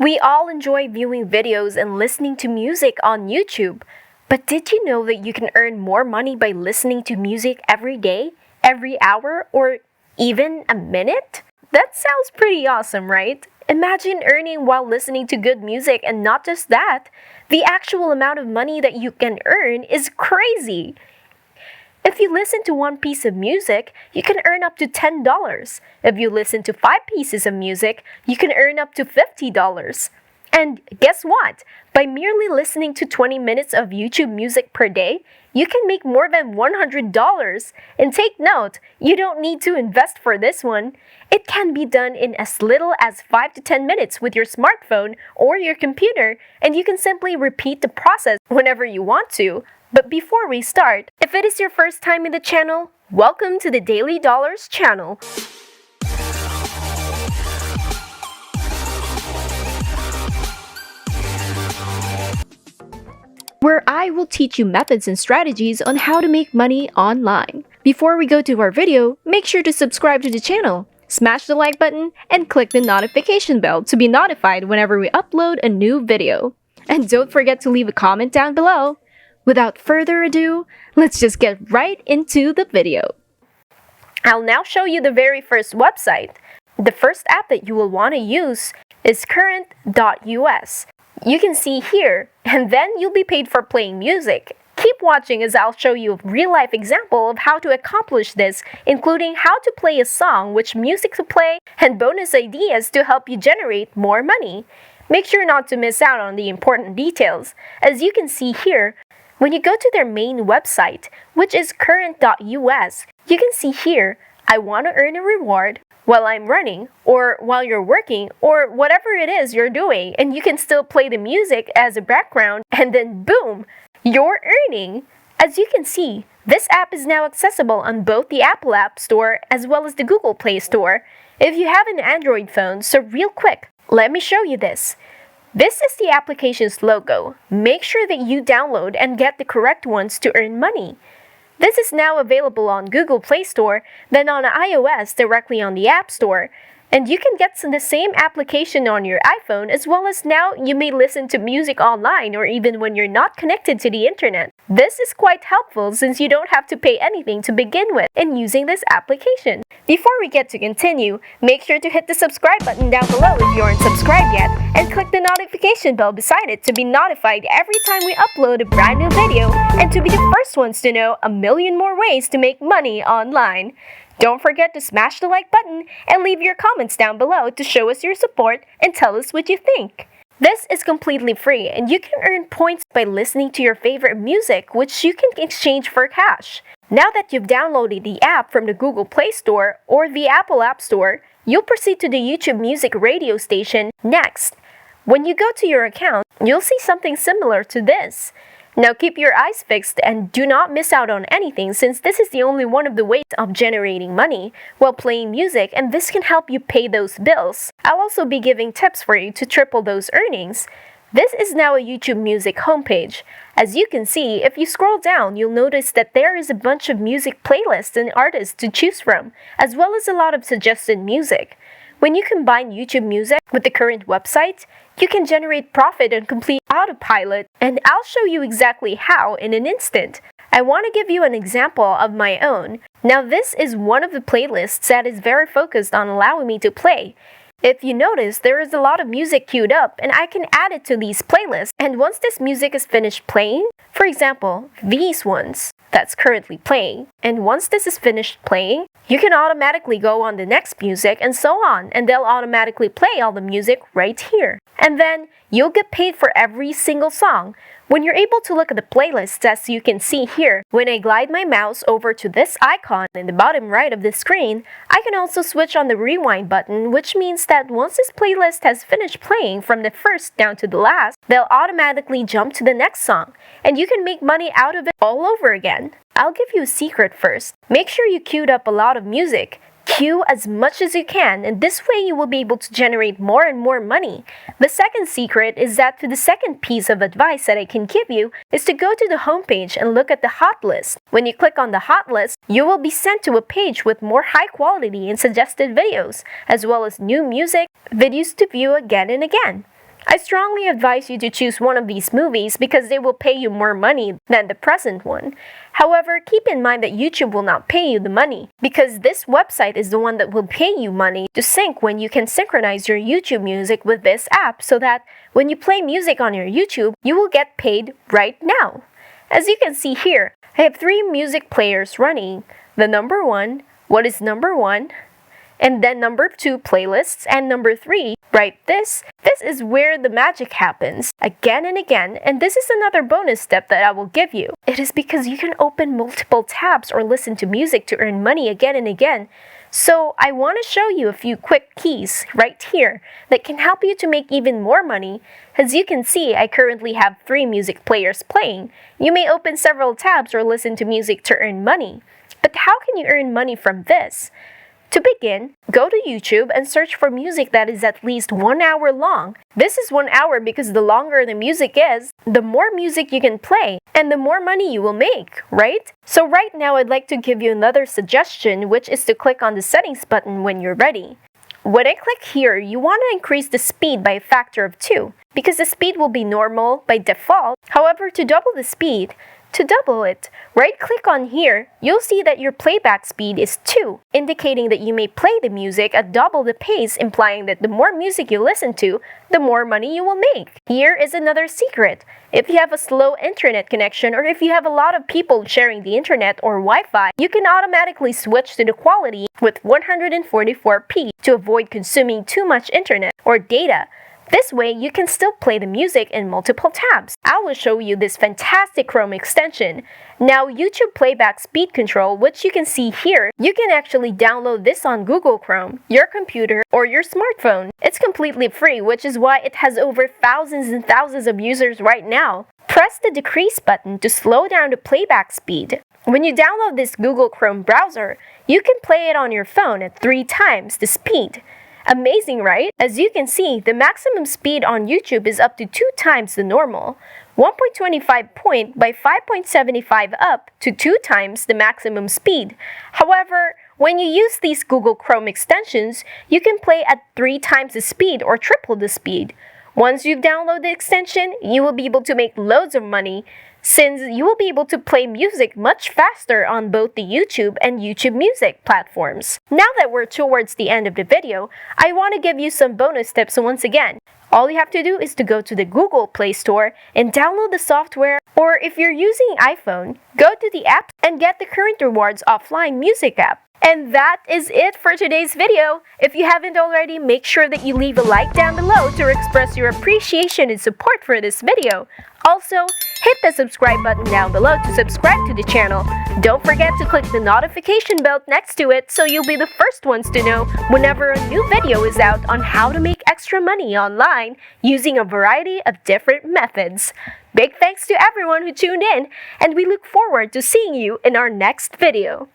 We all enjoy viewing videos and listening to music on YouTube. But did you know that you can earn more money by listening to music every day, every hour, or even a minute? That sounds pretty awesome, right? Imagine earning while listening to good music, and not just that, the actual amount of money that you can earn is crazy. If you listen to one piece of music, you can earn up to $10. If you listen to 5 pieces of music, you can earn up to $50. And guess what? By merely listening to 20 minutes of YouTube music per day, you can make more than $100. And take note, you don't need to invest for this one. It can be done in as little as 5 to 10 minutes with your smartphone or your computer, and you can simply repeat the process whenever you want to. But before we start, if it is your first time in the channel, welcome to the Daily Dollars channel. Where I will teach you methods and strategies on how to make money online. Before we go to our video, make sure to subscribe to the channel, smash the like button, and click the notification bell to be notified whenever we upload a new video. And don't forget to leave a comment down below. Without further ado, let's just get right into the video. I'll now show you the very first website. The first app that you will want to use is CurrentUS. You can see here, and then you'll be paid for playing music. Keep watching as I'll show you a real-life example of how to accomplish this, including how to play a song, which music to play, and bonus ideas to help you generate more money. Make sure not to miss out on the important details. As you can see here, when you go to their main website, which is CurrentUS, you can see here, I want to earn a reward while I'm running, or while you're working, or whatever it is you're doing, and you can still play the music as a background, and then boom, you're earning. As you can see, this app is now accessible on both the Apple App Store as well as the Google Play Store if you have an Android phone. So real quick, let me show you this. This is the application's logo. Make sure that you download and get the correct ones to earn money. This is now available on Google Play Store, then on iOS directly on the App Store. And you can get the same application on your iPhone, as well as now you may listen to music online or even when you're not connected to the internet. This is quite helpful since you don't have to pay anything to begin with in using this application. Before we get to continue, make sure to hit the subscribe button down below if you aren't subscribed yet, and click the notification bell beside it to be notified every time we upload a brand new video and to be the first ones to know a million more ways to make money online. Don't forget to smash the like button and leave your comments down below to show us your support and tell us what you think. This is completely free, and you can earn points by listening to your favorite music, which you can exchange for cash. Now that you've downloaded the app from the Google Play Store or the Apple App Store, you'll proceed to the YouTube Music radio station next. When you go to your account, you'll see something similar to this. Now keep your eyes fixed and do not miss out on anything, since this is the only one of the ways of generating money while playing music, and this can help you pay those bills. I'll also be giving tips for you to triple those earnings. This is now a YouTube Music homepage. As you can see, if you scroll down, you'll notice that there is a bunch of music playlists and artists to choose from, as well as a lot of suggested music. When you combine YouTube Music with the current website, you can generate profit and complete autopilot, and I'll show you exactly how in an instant. I want to give you an example of my own. Now this is one of the playlists that is very focused on allowing me to play. If you notice, there is a lot of music queued up, and I can add it to these playlists, and once this music is finished playing, for example, these ones that's currently playing, and once this is finished playing, you can automatically go on the next music and so on, and they'll automatically play all the music right here. And then you'll get paid for every single song. When you're able to look at the playlists, as you can see here, when I glide my mouse over to this icon in the bottom right of the screen, I can also switch on the rewind button, which means that once this playlist has finished playing from the first down to the last, they'll automatically jump to the next song, and you can make money out of it all over again. I'll give you a secret first. Make sure you queued up a lot of music. Queue as much as you can, and this way you will be able to generate more and more money. The second secret is that the second piece of advice that I can give you is to go to the homepage and look at the hot list. When you click on the hot list, you will be sent to a page with more high quality and suggested videos, as well as new music, videos to view again and again. I strongly advise you to choose one of these movies because they will pay you more money than the present one. However, keep in mind that YouTube will not pay you the money because this website is the one that will pay you money to sync when you can synchronize your YouTube music with this app so that when you play music on your YouTube, you will get paid right now. As you can see here, I have 3 music players running. The number 1, what is number 1? And then number 2 playlists, and number 3, right this is where the magic happens again and again, and this is another bonus step that I will give you. It is because you can open multiple tabs or listen to music to earn money again and again. So I want to show you a few quick keys right here that can help you to make even more money. As you can see, I currently have 3 music players playing. You may open several tabs or listen to music to earn money. But how can you earn money from this? To begin, go to YouTube and search for music that is at least 1 hour long. This is 1 hour because the longer the music is, the more music you can play and the more money you will make, right? So right now I'd like to give you another suggestion, which is to click on the settings button when you're ready. When I click here, you want to increase the speed by a factor of 2 because the speed will be normal by default. However, to double the speed, right-click on here, you'll see that your playback speed is 2, indicating that you may play the music at double the pace, implying that the more music you listen to, the more money you will make. Here is another secret. If you have a slow internet connection or if you have a lot of people sharing the internet or Wi-Fi, you can automatically switch to the quality with 144p to avoid consuming too much internet or data. This way, you can still play the music in multiple tabs. I will show you this fantastic Chrome extension. Now, YouTube Playback Speed Control, which you can see here, you can actually download this on Google Chrome, your computer, or your smartphone. It's completely free, which is why it has over thousands and thousands of users right now. Press the decrease button to slow down the playback speed. When you download this Google Chrome browser, you can play it on your phone at 3 times the speed. Amazing, right? As you can see, the maximum speed on YouTube is up to 2 times the normal. 1.25 point by 5.75 up to 2 times the maximum speed. However, when you use these Google Chrome extensions, you can play at 3 times the speed or triple the speed. Once you've downloaded the extension, you will be able to make loads of money since you will be able to play music much faster on both the YouTube and YouTube Music platforms. Now that we're towards the end of the video, I want to give you some bonus tips once again. All you have to do is to go to the Google Play Store and download the software, or if you're using iPhone, go to the app and get the CurrentUS offline music app. And that is it for today's video. If you haven't already, make sure that you leave a like down below to express your appreciation and support for this video. Also, hit the subscribe button down below to subscribe to the channel. Don't forget to click the notification bell next to it so you'll be the first ones to know whenever a new video is out on how to make extra money online using a variety of different methods. Big thanks to everyone who tuned in, and we look forward to seeing you in our next video.